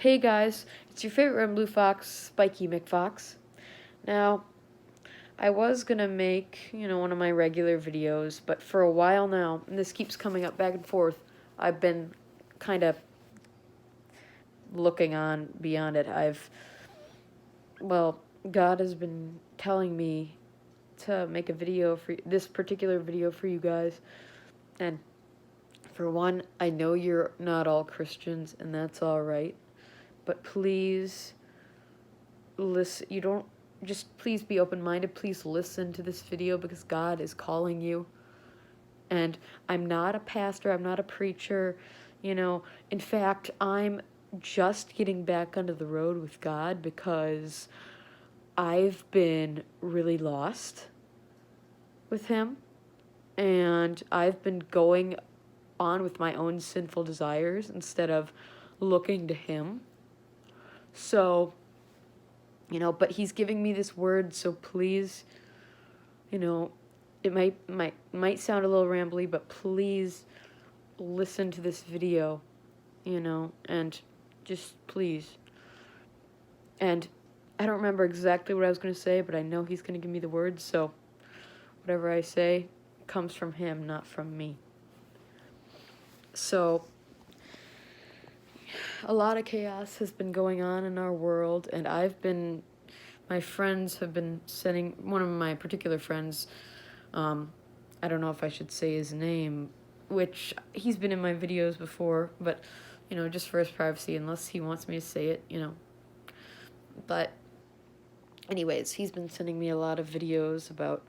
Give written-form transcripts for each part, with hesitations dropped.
Hey guys, it's your favorite red blue fox, Spiky McFox. Now, I was gonna make, one of my regular videos, but for a while now, and this keeps coming up back and forth, I've been kind of looking on beyond it. God has been telling me to make a video for this particular video for you guys. And for one, I know you're not all Christians, and that's all right. But please listen. You don't just please be open-minded. Please listen to this video because God is calling you. And I'm not a pastor, I'm not a preacher, In fact, I'm just getting back onto the road with God because I've been really lost with him, and I've been going on with my own sinful desires instead of looking to him. So, but he's giving me this word, so please, it might sound a little rambly, but please listen to this video, and just please. And I don't remember exactly what I was going to say, but I know he's going to give me the words, so whatever I say comes from him, not from me. So, a lot of chaos has been going on in our world, and my friends have been sending, one of my particular friends, I don't know if I should say his name, which he's been in my videos before, but, just for his privacy, unless he wants me to say it, But anyways, he's been sending me a lot of videos about,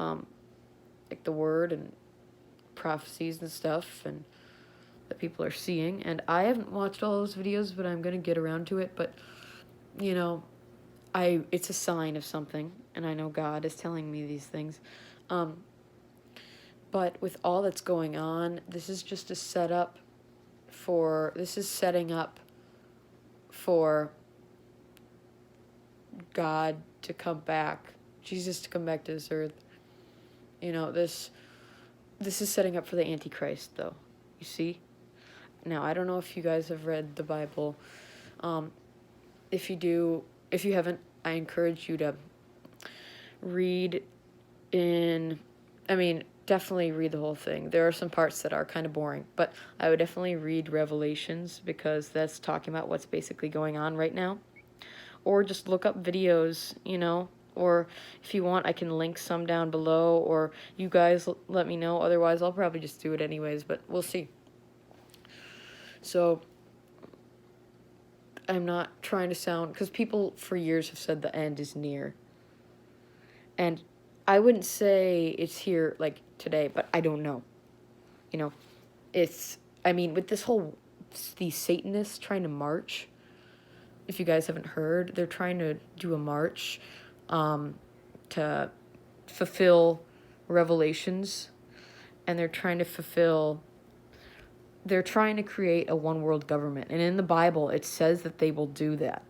like the word and prophecies and stuff, and that people are seeing, and I haven't watched all those videos, but I'm going to get around to it, but, it's a sign of something, and I know God is telling me these things. But with all that's going on, this is just a setting up for God to come back, Jesus to come back to this earth. This is setting up for the Antichrist, though, you see? Now, I don't know if you guys have read the Bible. If you haven't, I encourage you to definitely read the whole thing. There are some parts that are kind of boring, but I would definitely read Revelations because that's talking about what's basically going on right now. Or just look up videos, or if you want, I can link some down below, or you guys let me know. Otherwise, I'll probably just do it anyways, but we'll see. So, I'm not trying to sound, because people for years have said the end is near. And I wouldn't say it's here, like, today, but I don't know. With these Satanists trying to march, if you guys haven't heard, they're trying to do a march to fulfill Revelations, and they're trying to create a one world government. And in the Bible, it says that they will do that.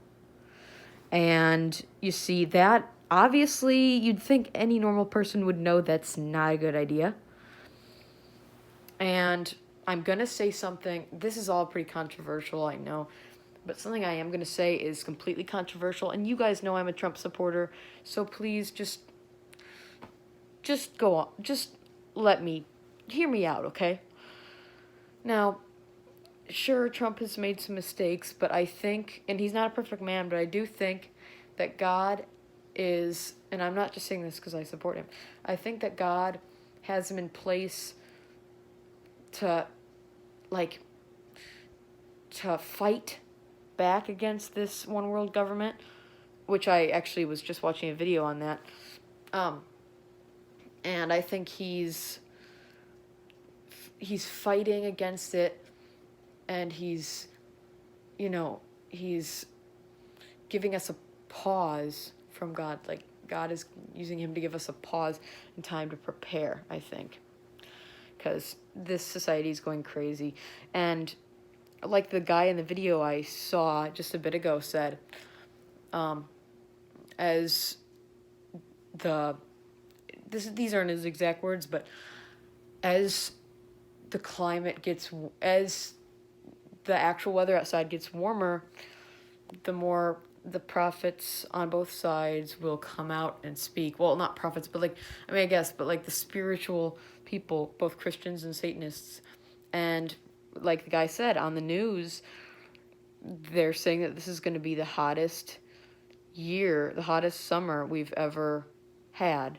And you see that, obviously, you'd think any normal person would know that's not a good idea. And I'm going to say something, this is all pretty controversial, I know, but something I am going to say is completely controversial, and you guys know I'm a Trump supporter, so please just go on, just hear me out, okay? Now, sure, Trump has made some mistakes, but I think, and he's not a perfect man, but I do think that God is, and I'm not just saying this because I support him, I think that God has him in place to fight back against this one world government, which I actually was just watching a video on that. And I think he's fighting against it, and he's giving us a pause from God. Like, God is using him to give us a pause and time to prepare, I think. Because this society is going crazy. And like the guy in the video I saw just a bit ago said, these aren't his exact words, but as the climate gets, as the actual weather outside gets warmer, the more the prophets on both sides will come out and speak. Well, not prophets, but like, I mean, I guess, but like the spiritual people, both Christians and Satanists. And like the guy said on the news, they're saying that this is going to be the hottest year, the hottest summer we've ever had.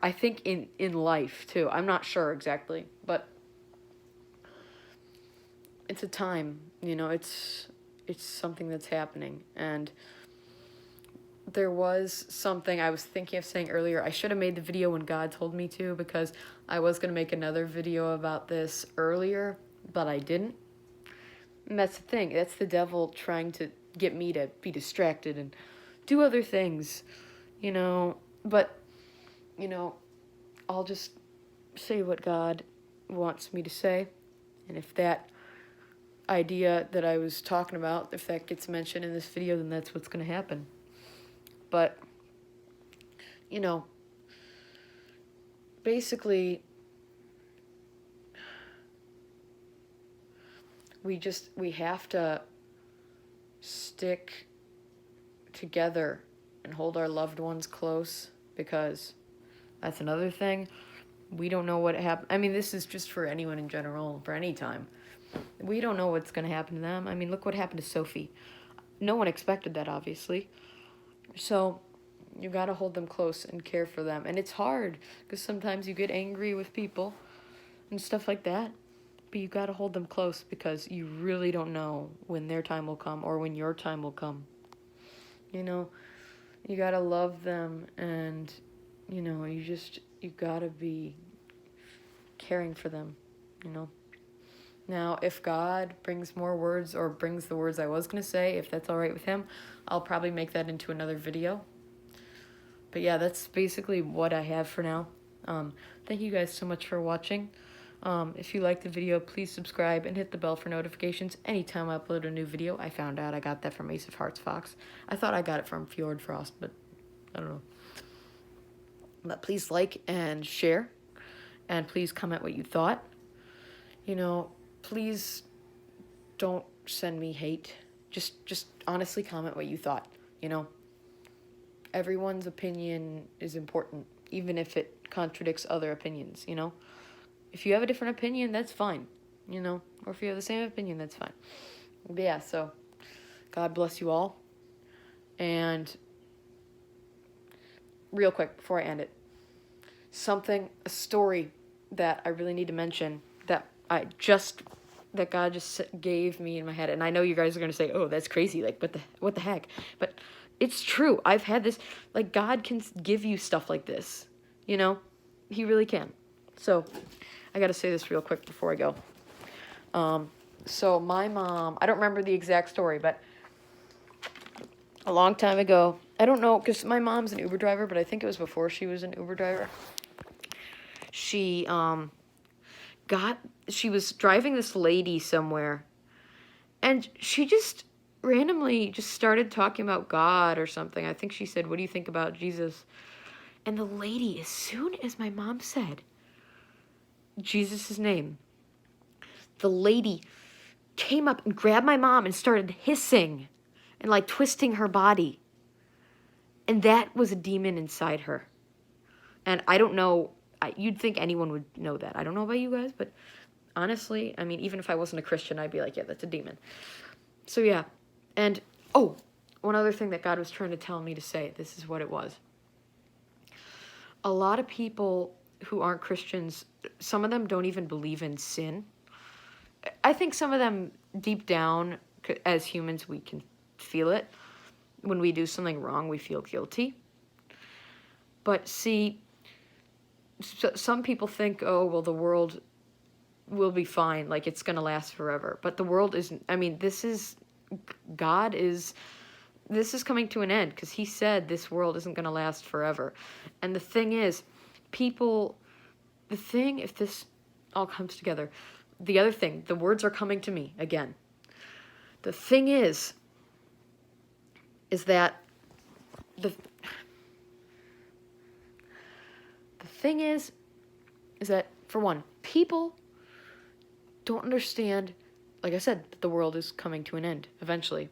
I think in life too. I'm not sure exactly, but it's a time, it's something that's happening. And there was something I was thinking of saying earlier. I should have made the video when God told me to, because I was going to make another video about this earlier, but I didn't. And that's the thing. That's the devil trying to get me to be distracted and do other things, But, I'll just say what God wants me to say. And if that idea that I was talking about, if that gets mentioned in this video, then that's what's going to happen. But, basically, we have to stick together and hold our loved ones close, because that's another thing. We don't know what happened. I mean, this is just for anyone in general, for any time. We don't know what's going to happen to them. I mean, look what happened to Sophie. No one expected that, obviously. So you got to hold them close and care for them. And it's hard, because sometimes you get angry with people and stuff like that. But you got to hold them close, because you really don't know when their time will come or when your time will come. You got to love them, and, you got to be caring for them, Now, if God brings more words, or brings the words I was going to say, if that's all right with him, I'll probably make that into another video. But yeah, that's basically what I have for now. Thank you guys so much for watching. If you liked the video, please subscribe and hit the bell for notifications anytime I upload a new video. I found out I got that from Ace of Hearts Fox. I thought I got it from Fjord Frost, but I don't know. But please like and share, and please comment what you thought. Please don't send me hate. Just honestly comment what you thought, Everyone's opinion is important, even if it contradicts other opinions, If you have a different opinion, that's fine, Or if you have the same opinion, that's fine. But yeah, so God bless you all. And real quick before I end it, a story that I really need to mention that God just gave me in my head. And I know you guys are going to say, oh, that's crazy. Like, what the heck? But it's true. I've had this, like, God can give you stuff like this, He really can. So I got to say this real quick before I go. So my mom, I don't remember the exact story, but a long time ago, I don't know, because my mom's an Uber driver, but I think it was before she was an Uber driver. She was driving this lady somewhere, and she just randomly just started talking about God or something. I think she said, what do you think about Jesus? And the lady, as soon as my mom said Jesus' name, the lady came up and grabbed my mom and started hissing and like twisting her body. And that was a demon inside her. And I don't know, you'd think anyone would know that. I don't know about you guys, but honestly, I mean, even if I wasn't a Christian, I'd be like, yeah, that's a demon. So yeah. And, one other thing that God was trying to tell me to say, this is what it was. A lot of people who aren't Christians, some of them don't even believe in sin. I think some of them, deep down, as humans, we can feel it. When we do something wrong, we feel guilty. But see, some people think, oh, well, the world will be fine, like it's going to last forever. But the world isn't. I mean, this is coming to an end, because he said this world isn't going to last forever. And the thing is, if this all comes together, the other thing, the words are coming to me again. The thing is that the thing is that, for one, people don't understand, like I said, the world is coming to an end eventually.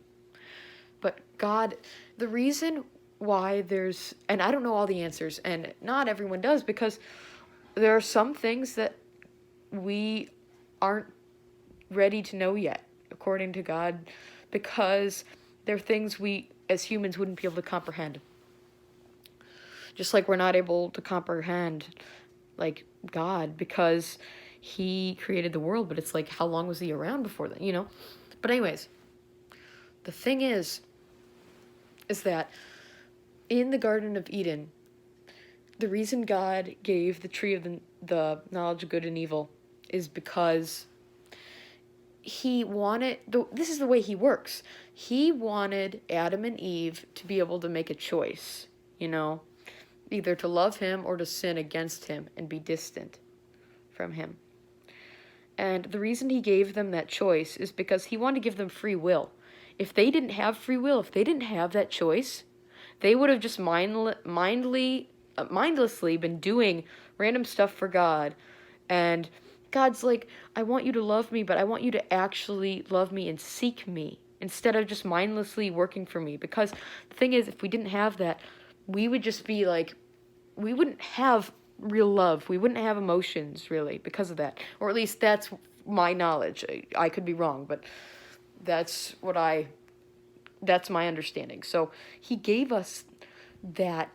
But God, the reason why there's, and I don't know all the answers, and not everyone does, because there are some things that we aren't ready to know yet, according to God, because they're things we, as humans, wouldn't be able to comprehend. Just like we're not able to comprehend, like, God, because he created the world, but it's like, how long was he around before then, you know? But anyways, the thing is that in the Garden of Eden, the reason God gave the tree of the knowledge of good and evil is because he wanted, this is the way he works. He wanted Adam and Eve to be able to make a choice, you know, either to love him or to sin against him and be distant from him. And the reason he gave them that choice is because he wanted to give them free will. If they didn't have free will, if they didn't have that choice, they would have just mindlessly been doing random stuff for God. And God's like, I want you to love me, but I want you to actually love me and seek me instead of just mindlessly working for me. Because the thing is, if we didn't have that, we would just be like, we wouldn't have real love. We wouldn't have emotions, really, because of that. Or at least that's my knowledge. I could be wrong, but that's my understanding. So he gave us that,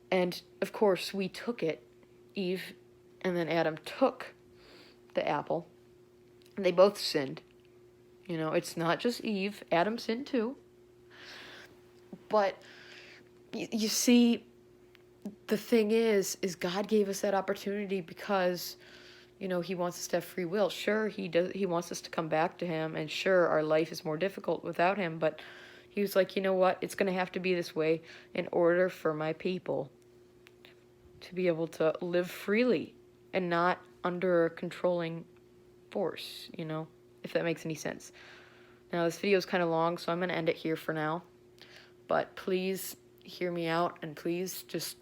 and of course we took it. Eve and then Adam took the apple, and they both sinned. You know, it's not just Eve. Adam sinned too. But you see, the thing is God gave us that opportunity because, you know, he wants us to have free will. Sure, he wants us to come back to him, and sure, our life is more difficult without him, but he was like, you know what, it's going to have to be this way in order for my people to be able to live freely and not under a controlling force, you know, if that makes any sense. Now, this video is kind of long, so I'm going to end it here for now, but please hear me out, and please just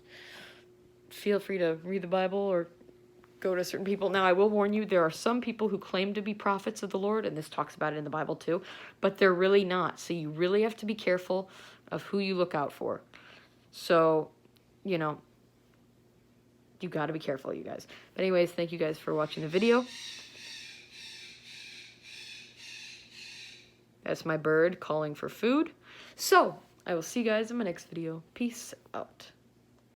feel free to read the Bible or go to certain people. Now, I will warn you, there are some people who claim to be prophets of the Lord, and this talks about it in the Bible too, but they're really not. So you really have to be careful of who you look out for. So, you know, you got to be careful, you guys. But anyways, thank you guys for watching the video. That's my bird calling for food. So, I will see you guys in my next video. Peace out.